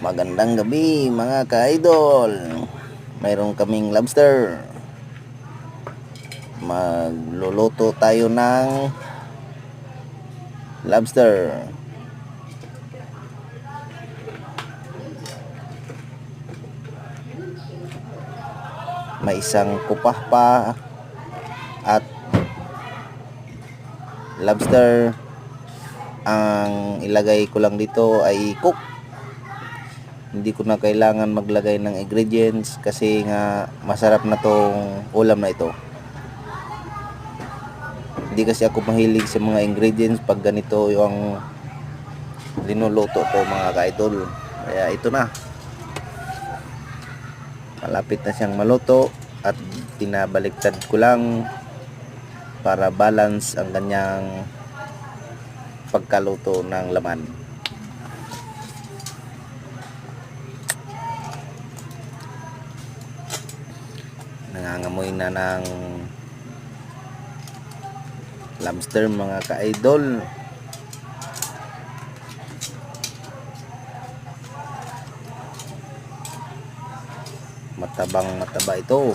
Magandang gabi mga ka-idol. Mayroon kaming lobster. Magluluto tayo ng lobster. May isang kupah pa at lobster. Ang ilagay ko lang dito ay cook. Hindi ko na kailangan maglagay ng ingredients kasi nga masarap na tong ulam na ito. Hindi kasi ako mahilig sa mga ingredients pag ganito yung linuluto ko mga ka-idol. Kaya ito na. Malapit na siyang maluto at pinabaliktad ko lang para balance ang kanyang pagkaluto ng laman. Nangangamoy na ng lobster mga ka-idol. Matabang mataba ito.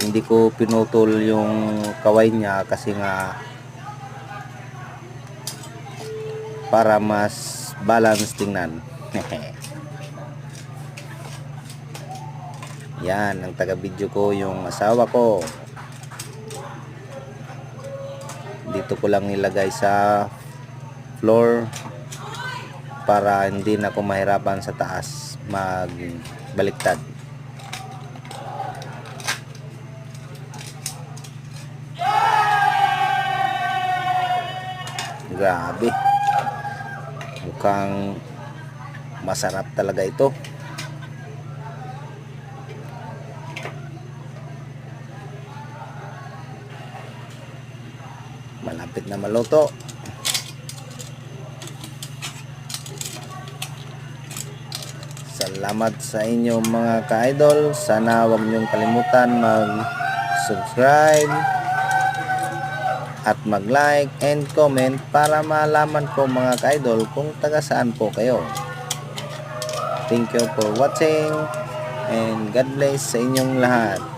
Hindi ko pinutol yung kaway niya kasi nga para mas balance tingnan. Yan, ang taga-video ko yung asawa ko. Dito ko lang nilagay sa floor para hindi na ako mahirapan sa taas magbaliktad. Grabe. Mukhang masarap talaga ito. Malapit na maluto. Salamat sa inyo mga ka-idol. Sana huwag niyong kalimutan mag-subscribe at mag-like and comment para malaman ko mga ka-idol kung taga saan po kayo. Thank you for watching and God bless sa inyong lahat.